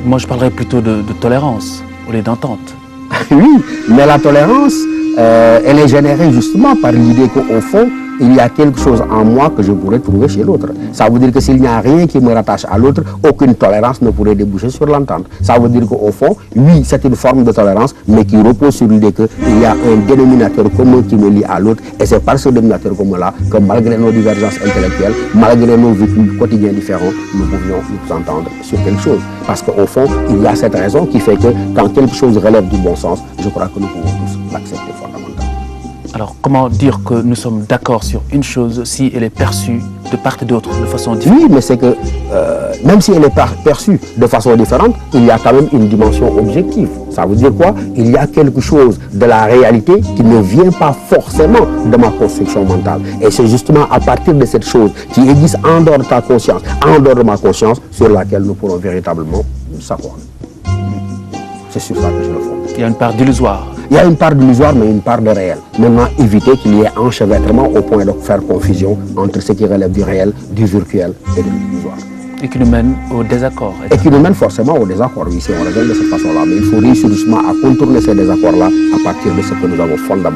Moi, je parlerais plutôt de tolérance au lieu d'entente. Oui, mais la tolérance, elle est générée justement par l'idée qu'au fond, il y a quelque chose en moi que je pourrais trouver chez l'autre. Ça veut dire que s'il n'y a rien qui me rattache à l'autre, aucune tolérance ne pourrait déboucher sur l'entente. Ça veut dire qu'au fond, oui, c'est une forme de tolérance, mais qui repose sur l'idée qu'il y a un dénominateur commun qui me lie à l'autre, et c'est par ce dénominateur commun-là que malgré nos divergences intellectuelles, malgré nos vécus quotidiens différents, nous pouvions nous entendre sur quelque chose. Parce qu'au fond, il y a cette raison qui fait que quand quelque chose relève du bon sens, je crois que nous pouvons tous l'accepter fondamentalement. Alors, comment dire que nous sommes d'accord sur une chose si elle est perçue de part et d'autre de façon différente? Oui, mais c'est que même si elle est perçue de façon différente, il y a quand même une dimension objective. Ça veut dire quoi? Il y a quelque chose de la réalité qui ne vient pas forcément de ma construction mentale. Et c'est justement à partir de cette chose qui existe en dehors de ta conscience, en dehors de ma conscience, sur laquelle nous pourrons véritablement s'accorder. C'est sur ça que je le fonde. Il y a une part d'illusoire. Il y a une part d'illusoire, mais une part de réel. Maintenant, éviter qu'il y ait enchevêtrement au point de faire confusion entre ce qui relève du réel, du virtuel et de l'illusoire. Et qui nous mène au désaccord. Et qui nous mène forcément au désaccord, oui, si on raisonne de cette façon-là. Mais il faut réussir justement à contourner ces désaccords-là à partir de ce que nous avons fondamentalement.